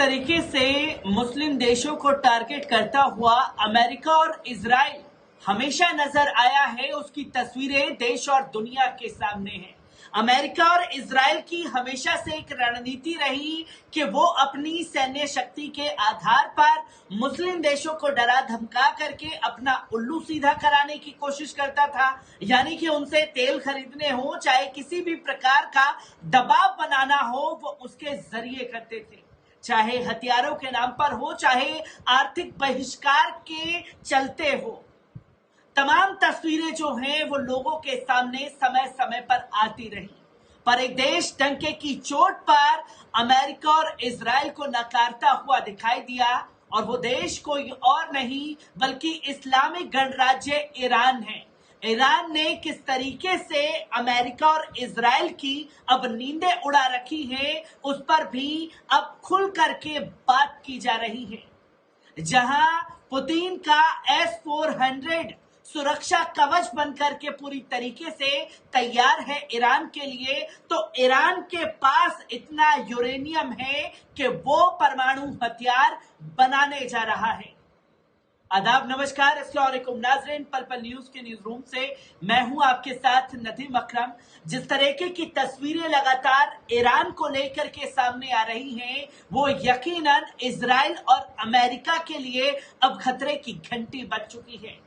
तरीके से मुस्लिम देशों को टारगेट करता हुआ अमेरिका और इजराइल हमेशा नजर आया है, उसकी तस्वीरें देश और दुनिया के सामने हैं। अमेरिका और इजराइल की हमेशा से एक रणनीति रही कि वो अपनी सैन्य शक्ति के आधार पर मुस्लिम देशों को डरा धमका करके अपना उल्लू सीधा कराने की कोशिश करता था। यानी कि उनसे तेल खरीदने हो, चाहे किसी भी प्रकार का दबाव बनाना हो, वो उसके जरिए करते थे। चाहे हथियारों के नाम पर हो, चाहे आर्थिक बहिष्कार के चलते हो। तमाम तस्वीरें जो हैं वो लोगों के सामने समय समय पर आती रही, पर एक देश डंके की चोट पर अमेरिका और इजराइल को नकारता हुआ दिखाई दिया, और वो देश कोई और नहीं बल्कि इस्लामिक गणराज्य ईरान है। ईरान ने किस तरीके से अमेरिका और इजराइल की अब नींदें उड़ा रखी हैं, उस पर भी अब खुल करके बात की जा रही है। जहां पुतिन का S-400 सुरक्षा कवच बनकर के पूरी तरीके से तैयार है ईरान के लिए, तो ईरान के पास इतना यूरेनियम है कि वो परमाणु हथियार बनाने जा रहा है। आदाब, नमस्कार, अस्सलाम वालेकुम नाज़रीन। पल पल न्यूज के न्यूज रूम से मैं हूं आपके साथ नदीम अकरम। जिस तरीके की तस्वीरें लगातार ईरान को लेकर के सामने आ रही हैं, वो यकीनन इजराइल और अमेरिका के लिए अब खतरे की घंटी बज चुकी है।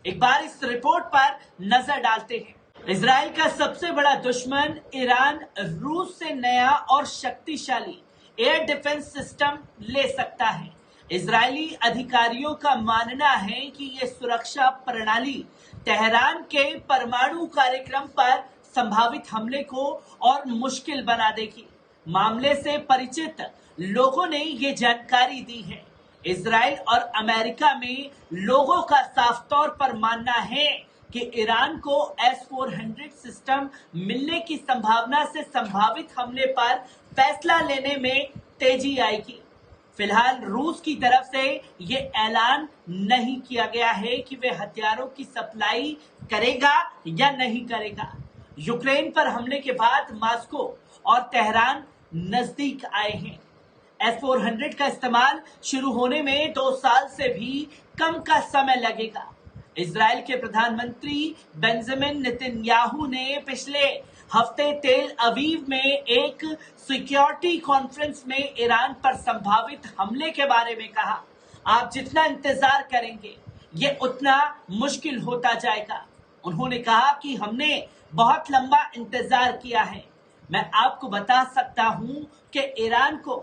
एक बार इस रिपोर्ट पर नजर डालते हैं। इजराइल का सबसे बड़ा दुश्मन ईरान रूस से नया और शक्तिशाली एयर डिफेंस सिस्टम ले सकता है। इजरायली अधिकारियों का मानना है कि यह सुरक्षा प्रणाली तेहरान के परमाणु कार्यक्रम पर संभावित हमले को और मुश्किल बना देगी। मामले से परिचित लोगों ने ये जानकारी दी है। इजराइल और अमेरिका में लोगों का साफ तौर पर मानना है कि ईरान को S-400 सिस्टम मिलने की संभावना से संभावित हमले पर फैसला लेने में तेजी आएगी। फिलहाल रूस की तरफ से ये ऐलान नहीं किया गया है कि वे हथियारों की सप्लाई करेगा या नहीं करेगा। यूक्रेन पर हमले के बाद मॉस्को और तेहरान नजदीक आए हैं। S-400 का इस्तेमाल शुरू होने में 2 साल से भी कम का समय लगेगा। इजराइल के प्रधानमंत्री बेंजामिन नेतन्याहू ने पिछले हफ्ते तेल अवीव में एक सिक्योरिटी कॉन्फ्रेंस में ईरान पर संभावित हमले के बारे में कहा, आप जितना इंतजार करेंगे ये उतना मुश्किल होता जाएगा। उन्होंने कहा कि हमने बहुत लंबा इंतजार किया है। मैं आपको बता सकता हूं कि ईरान को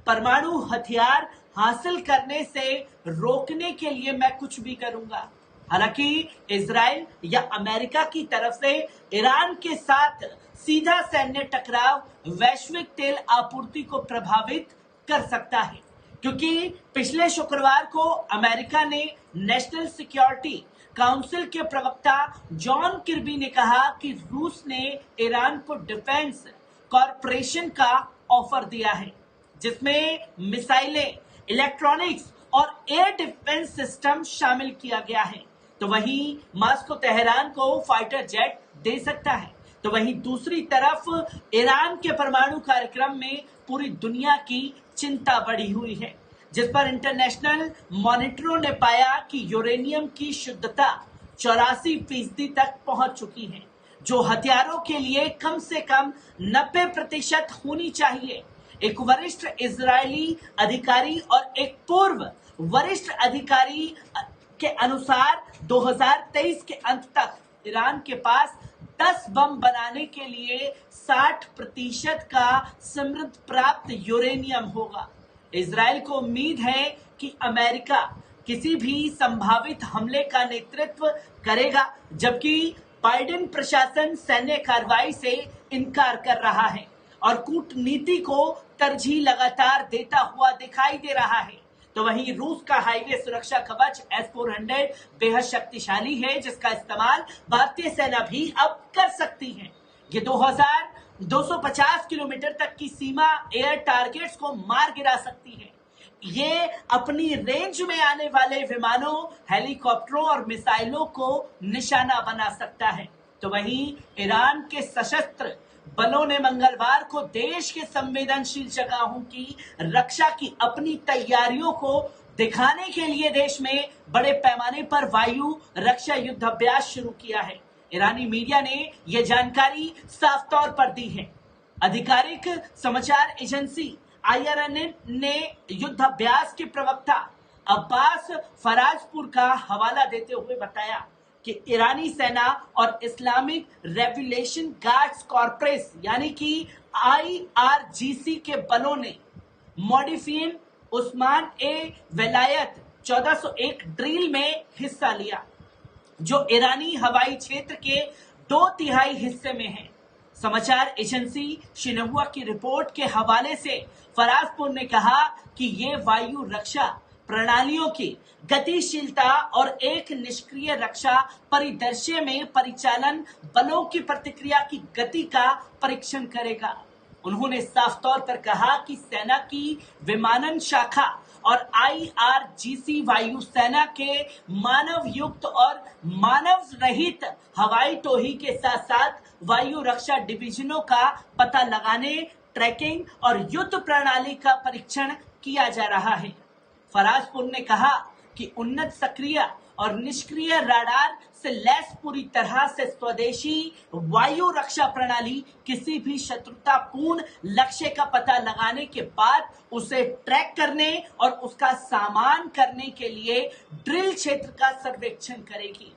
परमाणु हथियार हासिल करने से रोकने के लिए मैं कुछ भी करूंगा। हालांकि इजराइल या अमेरिका की तरफ से ईरान के साथ सीधा सैन्य टकराव वैश्विक तेल आपूर्ति को प्रभावित कर सकता है, क्योंकि पिछले शुक्रवार को अमेरिका ने नेशनल सिक्योरिटी काउंसिल के प्रवक्ता जॉन किर्बी ने कहा कि रूस ने ईरान को डिफेंस कॉरपोरेशन का ऑफर दिया है, जिसमें मिसाइलें, इलेक्ट्रॉनिक्स और एयर डिफेंस सिस्टम शामिल किया गया है। तो वहीं मॉस्को तेहरान को फाइटर जेट दे सकता है। तो वहीं दूसरी तरफ ईरान के परमाणु कार्यक्रम में पूरी दुनिया की चिंता बढ़ी हुई है, जिस पर इंटरनेशनल मॉनिटरों ने पाया कि यूरेनियम की शुद्धता 84% तक पहुंच चुकी है, जो हथियारों के लिए कम से कम 90% होनी चाहिए। एक वरिष्ठ इजरायली अधिकारी और एक पूर्व वरिष्ठ अधिकारी के अनुसार 2023 के अंत तक ईरान के पास 10 बम बनाने के लिए 60% का समृद्ध प्राप्त यूरेनियम होगा। इजराइल को उम्मीद है कि अमेरिका किसी भी संभावित हमले का नेतृत्व करेगा, जबकि बाइडेन प्रशासन सैन्य कार्रवाई से इनकार कर रहा है और कूटनीति को तरजीह लगातार देता हुआ दिखाई दे रहा है। तो वहीं रूस का हाईवे सुरक्षा कवच S-400 बेहद शक्तिशाली है, जिसका इस्तेमाल भारतीय सेना भी अब कर सकती है। ये 2250 किलोमीटर तक की सीमा एयर टारगेट्स को मार गिरा सकती है। ये अपनी रेंज में आने वाले विमानों, हेलीकॉप्टरों और मिसाइलों को निशाना बना सकता है। तो वहीं ईरान के सशस्त्र बलों ने मंगलवार को देश के संवेदनशील जगहों की रक्षा की अपनी तैयारियों को दिखाने के लिए देश में बड़े पैमाने पर वायु रक्षा युद्धाभ्यास शुरू किया है। ईरानी मीडिया ने यह जानकारी साफ तौर पर दी है। आधिकारिक समाचार एजेंसी IRNA ने युद्धाभ्यास के प्रवक्ता अब्बास फराजपुर का हवाला देते हुए बताया कि ईरानी सेना और इस्लामिक रेवोल्यूशन गार्ड्स कॉर्पस यानी कि IRGC के बलों ने मॉडिफियन उस्मान ए वेलायत 1401 ड्रिल में हिस्सा लिया, जो ईरानी हवाई क्षेत्र के 2/3 हिस्से में है। समाचार एजेंसी शिन्हुआ की रिपोर्ट के हवाले से फराजपुर ने कहा कि ये वायु रक्षा प्रणालियों की गतिशीलता और एक निष्क्रिय रक्षा परिदृश्य में परिचालन बलों की प्रतिक्रिया की गति का परीक्षण करेगा। उन्होंने साफ तौर पर कहा कि सेना की विमानन शाखा और IRGC वायु सेना के मानव युक्त और मानव रहित हवाई टोही के साथ साथ वायु रक्षा डिवीजनों का पता लगाने, ट्रैकिंग और युद्ध प्रणाली का परीक्षण किया जा रहा है। फराजपुर ने कहा कि उन्नत सक्रिय और निष्क्रिय रडार से लैस पूरी तरह से स्वदेशी वायु रक्षा प्रणाली किसी भी शत्रुतापूर्ण लक्ष्य का पता लगाने के बाद उसे ट्रैक करने और उसका सामना करने के लिए ड्रिल क्षेत्र का सर्वेक्षण करेगी,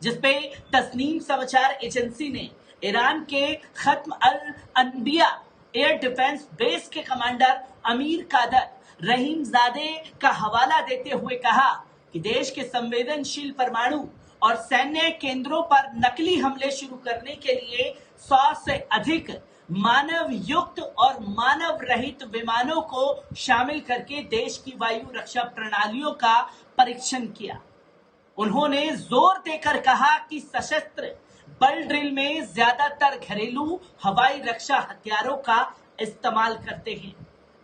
जिसपे तस्नीम समाचार एजेंसी ने ईरान के खत्म अल अनबिया एयर डिफेंस बेस के कमांडर अमीर कादर रहीमजादे का हवाला देते हुए कहा कि देश के संवेदनशील परमाणु और सैन्य केंद्रों पर नकली हमले शुरू करने के लिए 100 से अधिक मानव युक्त और मानव रहित विमानों को शामिल करके देश की वायु रक्षा प्रणालियों का परीक्षण किया। उन्होंने जोर देकर कहा कि सशस्त्र बल ड्रिल में ज्यादातर घरेलू हवाई रक्षा हथियारों का इस्तेमाल करते हैं,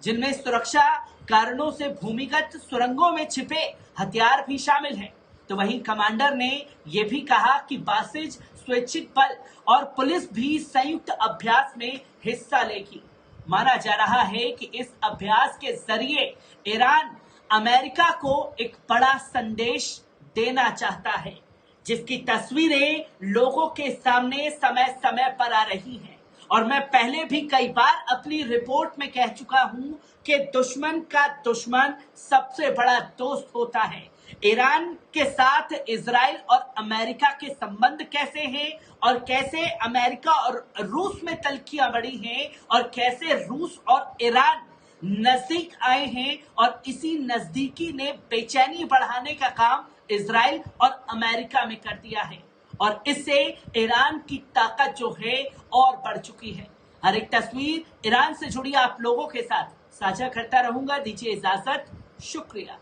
जिनमें सुरक्षा कारणों से भूमिगत सुरंगों में छिपे हथियार भी शामिल हैं। तो वहीं कमांडर ने यह भी कहा कि बासिज स्वैच्छिक बल और पुलिस भी संयुक्त अभ्यास में हिस्सा लेगी। माना जा रहा है कि इस अभ्यास के जरिए ईरान अमेरिका को एक बड़ा संदेश देना चाहता है, जिसकी तस्वीरें लोगों के सामने समय समय पर आ रही हैं। और मैं पहले भी कई बार अपनी रिपोर्ट में कह चुका हूं कि दुश्मन का दुश्मन सबसे बड़ा दोस्त होता है। ईरान के साथ इजराइल और अमेरिका के संबंध कैसे हैं और कैसे अमेरिका और रूस में तल्खियां बढ़ी हैं और कैसे रूस और ईरान नजदीक आए हैं और इसी नजदीकी ने बेचैनी बढ़ाने का काम इजराइल और अमेरिका में कर दिया है और इससे ईरान की ताकत जो है और बढ़ चुकी है। हर एक तस्वीर ईरान से जुड़ी आप लोगों के साथ साझा करता रहूंगा। दीजिए इजाजत, शुक्रिया।